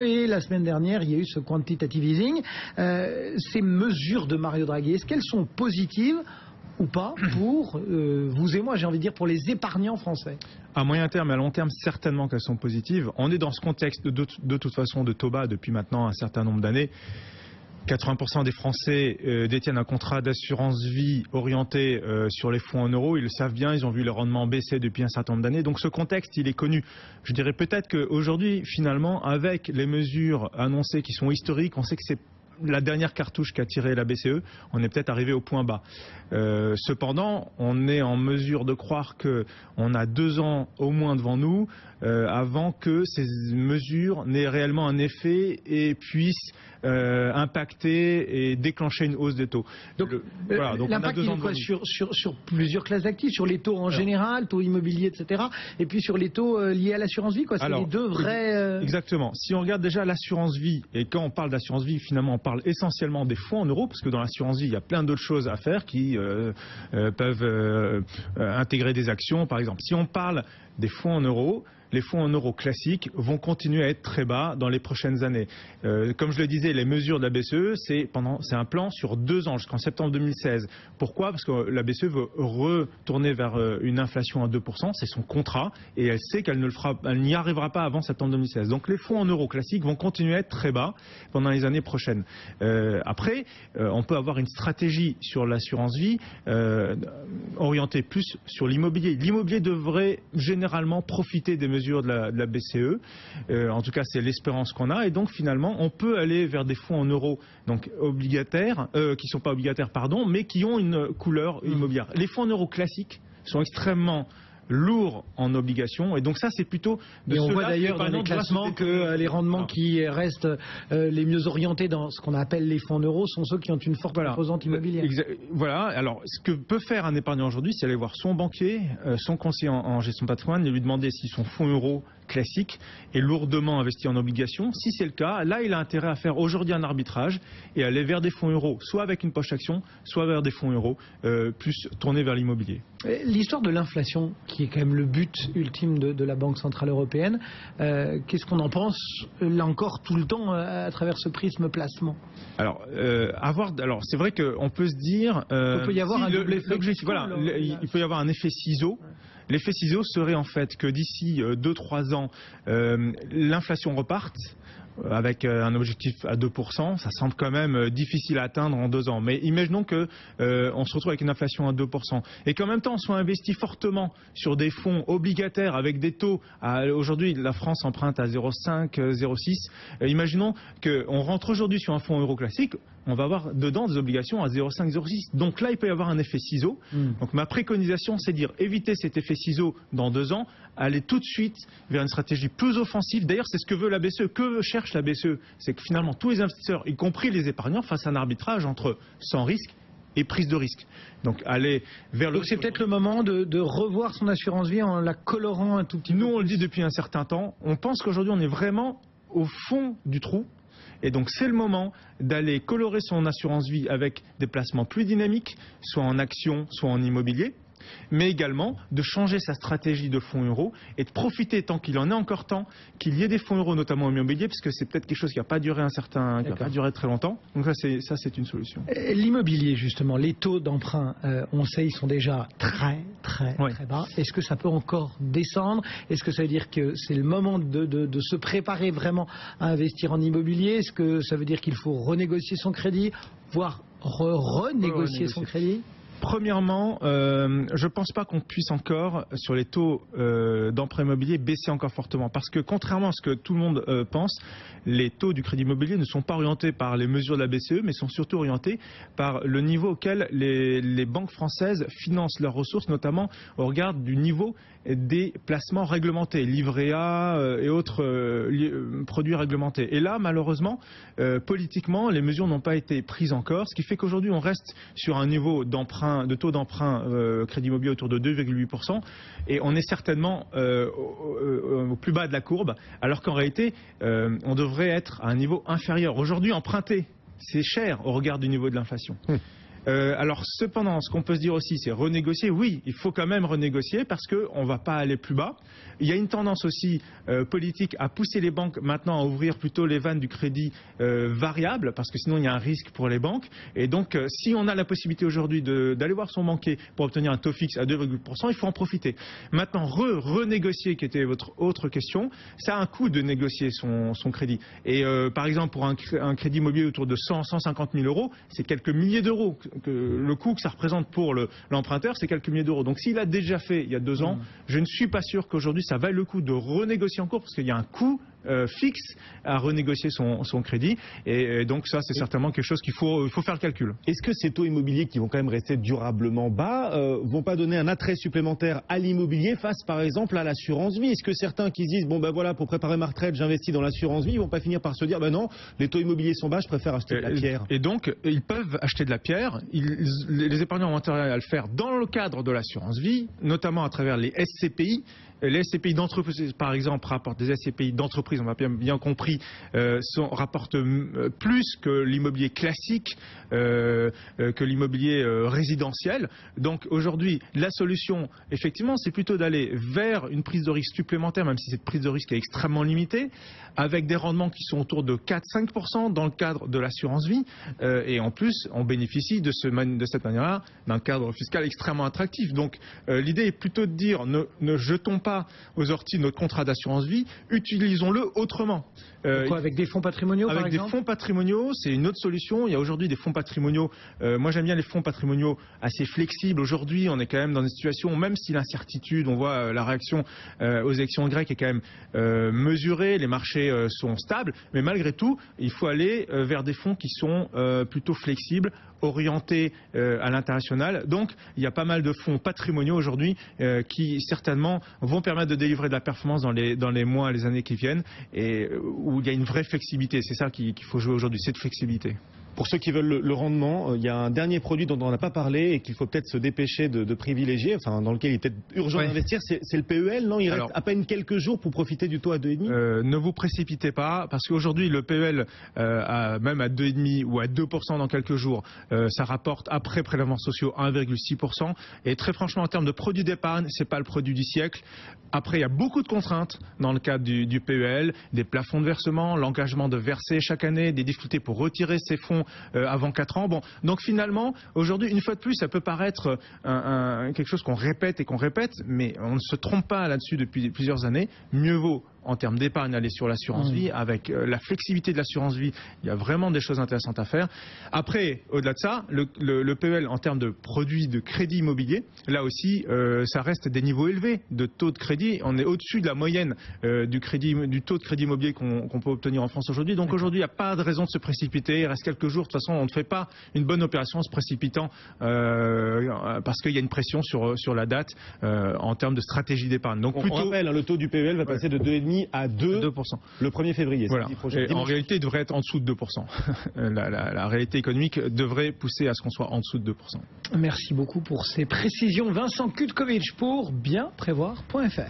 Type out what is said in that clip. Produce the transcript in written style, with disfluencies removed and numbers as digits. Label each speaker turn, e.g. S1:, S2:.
S1: Et la semaine dernière, il y a eu ce quantitative easing. Ces mesures de Mario Draghi, est-ce qu'elles sont positives ou pas pour vous et moi, j'ai envie de dire, pour les épargnants français?
S2: À moyen terme et à long terme, certainement qu'elles sont positives. On est dans ce contexte de toute façon de taux bas depuis maintenant un certain nombre d'années. 80% des Français détiennent un contrat d'assurance vie orienté sur les fonds en euros. Ils le savent bien, ils ont vu le rendement baisser depuis un certain nombre d'années. Donc ce contexte, il est connu. Je dirais peut-être qu'aujourd'hui, finalement, avec les mesures annoncées qui sont historiques, on sait que c'est la dernière cartouche qu'a tiré la BCE, on est peut-être arrivé au point bas. Cependant, on est en mesure de croire qu'on a 2 ans au moins devant nous avant que ces mesures n'aient réellement un effet et puissent impacter et déclencher une hausse des taux.
S1: Donc, donc l'impact, il est quoi sur plusieurs classes d'actifs, sur les taux en général, taux immobiliers, etc. Et puis sur les taux liés à l'assurance vie, quoi. C'est les deux vrais...
S2: Exactement. Si on regarde déjà l'assurance vie, et quand on parle d'assurance vie, finalement, on parle essentiellement des fonds en euros, parce que dans l'assurance vie, il y a plein d'autres choses à faire qui peuvent intégrer des actions, par exemple. Si on parle des fonds en euros, les fonds en euros classiques vont continuer à être très bas dans les prochaines années. Comme je le disais, les mesures de la BCE, c'est un plan sur 2 ans, jusqu'en septembre 2016. Pourquoi? Parce que la BCE veut retourner vers une inflation à 2%, c'est son contrat, et elle sait qu'elle n'y arrivera pas avant septembre 2016. Donc les fonds en euros classiques vont continuer à être très bas pendant les années prochaines. Après, on peut avoir une stratégie sur l'assurance vie orientée plus sur l'immobilier. L'immobilier devrait généralement profiter des mesures de la BCE. En tout cas, c'est l'espérance qu'on a. Et donc, finalement, on peut aller vers des fonds en euros donc obligataires, qui ne sont pas obligataires, pardon, mais qui ont une couleur immobilière. Les fonds en euros classiques sont extrêmement lourds en obligations, et donc ça c'est plutôt de
S1: et on
S2: cela
S1: voit d'ailleurs dans les classements que les rendements qui restent les mieux orientés dans ce qu'on appelle les fonds en euros sont ceux qui ont une forte composante immobilière.
S2: Voilà, alors ce que peut faire un épargnant aujourd'hui, c'est aller voir son banquier, son conseiller en gestion de patrimoine, et lui demander si son fonds euro classique est lourdement investi en obligations. Si c'est le cas, là il a intérêt à faire aujourd'hui un arbitrage et aller vers des fonds euros, soit avec une poche action, soit vers des fonds euros plus tournés vers l'immobilier.
S1: L'histoire de l'inflation, qui est quand même le but ultime de la Banque Centrale Européenne, qu'est-ce qu'on en pense, là encore, tout le temps, à travers ce prisme placement?
S2: Alors, c'est vrai qu'on peut se dire...
S1: il peut y avoir un double effet.
S2: Voilà, il peut y avoir un effet ciseau. L'effet ciseau serait en fait que d'ici 2-3 ans, l'inflation reparte avec un objectif à 2%, ça semble quand même difficile à atteindre en 2 ans. Mais imaginons que on se retrouve avec une inflation à 2% et qu'en même temps on soit investi fortement sur des fonds obligataires avec des taux. Aujourd'hui, la France emprunte à 0,5, 0,6. Imaginons qu'on rentre aujourd'hui sur un fonds euro classique, on va avoir dedans des obligations à 0,5, 0,6. Donc là, il peut y avoir un effet ciseau. Donc ma préconisation, c'est de dire éviter cet effet ciseau dans 2 ans, aller tout de suite vers une stratégie plus offensive. D'ailleurs, c'est ce que veut la BCE. Que cherche la BCE? C'est que finalement tous les investisseurs, y compris les épargnants, fassent un arbitrage entre sans risque et prise de risque. Donc aller vers le...
S1: Donc c'est peut-être le moment de revoir son assurance vie en la colorant un tout petit peu.
S2: Nous, on le dit depuis un certain temps. On pense qu'aujourd'hui, on est vraiment au fond du trou. Et donc c'est le moment d'aller colorer son assurance vie avec des placements plus dynamiques, soit en actions, soit en immobilier, mais également de changer sa stratégie de fonds euros et de profiter, tant qu'il en est encore temps, qu'il y ait des fonds euros, notamment en immobilier, parce que c'est peut-être quelque chose qui n'a pas duré qui n'a pas duré très longtemps. Donc ça c'est une solution.
S1: L'immobilier, justement, les taux d'emprunt, on sait, ils sont déjà très bas. Est-ce que ça peut encore descendre? Est-ce que ça veut dire que c'est le moment de se préparer vraiment à investir en immobilier? Est-ce que ça veut dire qu'il faut renégocier son crédit, voire renégocier son crédit?
S2: Premièrement, je ne pense pas qu'on puisse encore, sur les taux d'emprunt immobilier, baisser encore fortement. Parce que contrairement à ce que tout le monde pense, les taux du crédit immobilier ne sont pas orientés par les mesures de la BCE, mais sont surtout orientés par le niveau auquel les banques françaises financent leurs ressources, notamment au regard du niveau des placements réglementés, livret A et autres produits réglementés. Et là, malheureusement, politiquement, les mesures n'ont pas été prises encore, ce qui fait qu'aujourd'hui, on reste sur un niveau de taux d'emprunt crédit immobilier autour de 2,8%, et on est certainement au plus bas de la courbe, alors qu'en réalité, on devrait être à un niveau inférieur. Aujourd'hui, emprunter, c'est cher au regard du niveau de l'inflation. Alors cependant, ce qu'on peut se dire aussi, c'est renégocier. Oui, il faut quand même renégocier parce qu'on ne va pas aller plus bas. Il y a une tendance aussi politique à pousser les banques maintenant à ouvrir plutôt les vannes du crédit variable, parce que sinon il y a un risque pour les banques. Et donc si on a la possibilité aujourd'hui d'aller voir son banquier pour obtenir un taux fixe à 2,8%, il faut en profiter. Maintenant, renégocier, qui était votre autre question, ça a un coût de négocier son crédit. Et par exemple, pour un crédit immobilier autour de 100-150 000 euros, c'est quelques milliers d'euros. Le coût que ça représente pour l'emprunteur, c'est quelques milliers d'euros. Donc s'il a déjà fait il y a 2 ans, je ne suis pas sûr qu'aujourd'hui ça vaille le coup de renégocier en cours, parce qu'il y a un coût fixe à renégocier son crédit. Et donc ça, c'est certainement quelque chose qu'il faut faire le calcul.
S3: Est-ce que ces taux immobiliers qui vont quand même rester durablement bas vont pas donner un attrait supplémentaire à l'immobilier face par exemple à l'assurance vie? Est-ce que certains qui se disent bon ben voilà, pour préparer ma retraite j'investis dans l'assurance vie, ils vont pas finir par se dire ben non, les taux immobiliers sont bas, je préfère acheter de la pierre?
S2: Et donc ils peuvent acheter de la pierre. Les épargnants ont intérêt à le faire dans le cadre de l'assurance vie, notamment à travers les SCPI. Les SCPI d'entreprise, par exemple, rapportent des SCPI d'entreprise, on m'a bien compris, rapportent plus que l'immobilier classique, que l'immobilier résidentiel. Donc aujourd'hui, la solution, effectivement, c'est plutôt d'aller vers une prise de risque supplémentaire, même si cette prise de risque est extrêmement limitée, avec des rendements qui sont autour de 4-5% dans le cadre de l'assurance vie. Et en plus, on bénéficie de cette manière-là d'un cadre fiscal extrêmement attractif. Donc l'idée est plutôt de dire ne jetons pas aux orties notre contrat d'assurance vie, utilisons-le autrement.
S1: Avec des fonds patrimoniaux, par exemple ?
S2: Avec des fonds patrimoniaux, c'est une autre solution. Il y a aujourd'hui des fonds patrimoniaux. Moi, j'aime bien les fonds patrimoniaux assez flexibles. Aujourd'hui, on est quand même dans une situation, même si l'incertitude, on voit la réaction aux élections grecques est quand même mesurée, les marchés sont stables, mais malgré tout, il faut aller vers des fonds qui sont plutôt flexibles, orientés à l'international. Donc, il y a pas mal de fonds patrimoniaux aujourd'hui qui certainement vont permettre de délivrer de la performance dans les mois et les années qui viennent, et où il y a une vraie flexibilité. C'est ça qu'il faut jouer aujourd'hui, cette flexibilité.
S3: Pour ceux qui veulent le rendement, il y a un dernier produit dont on n'a pas parlé et qu'il faut peut-être se dépêcher de privilégier, enfin dans lequel il est peut-être urgent d'investir, c'est le PEL, non? Il reste à peine quelques jours pour profiter du taux à 2,5.
S2: Ne vous précipitez pas, parce qu'aujourd'hui le PEL, même à 2,5 ou à 2% dans quelques jours, ça rapporte après prélèvements sociaux 1,6%. Et très franchement, en termes de produit d'épargne, c'est pas le produit du siècle. Après, il y a beaucoup de contraintes dans le cadre du PEL, des plafonds de versement, l'engagement de verser chaque année, des difficultés pour retirer ces fonds avant 4 ans. Bon, donc finalement, aujourd'hui, une fois de plus, ça peut paraître quelque chose qu'on répète, mais on ne se trompe pas là-dessus depuis plusieurs années. Mieux vaut, en termes d'épargne, aller sur l'assurance vie. Avec la flexibilité de l'assurance vie, il y a vraiment des choses intéressantes à faire. Après, au-delà de ça, le PEL en termes de produits de crédit immobilier, là aussi, ça reste des niveaux élevés de taux de crédit. On est au-dessus de la moyenne du taux de crédit immobilier qu'on peut obtenir en France aujourd'hui. Donc aujourd'hui, il n'y a pas de raison de se précipiter. Il reste quelques jours. De toute façon, on ne fait pas une bonne opération en se précipitant parce qu'il y a une pression sur la date en termes de stratégie d'épargne. Donc
S3: on rappelle, le taux du PEL va passer de 2,5 à 2% le 1er février.
S2: Voilà. En réalité, il devrait être en dessous de 2%. La réalité économique devrait pousser à ce qu'on soit en dessous de 2%.
S1: Merci beaucoup pour ces précisions. Vincent Kutkovic pour bienprévoir.fr.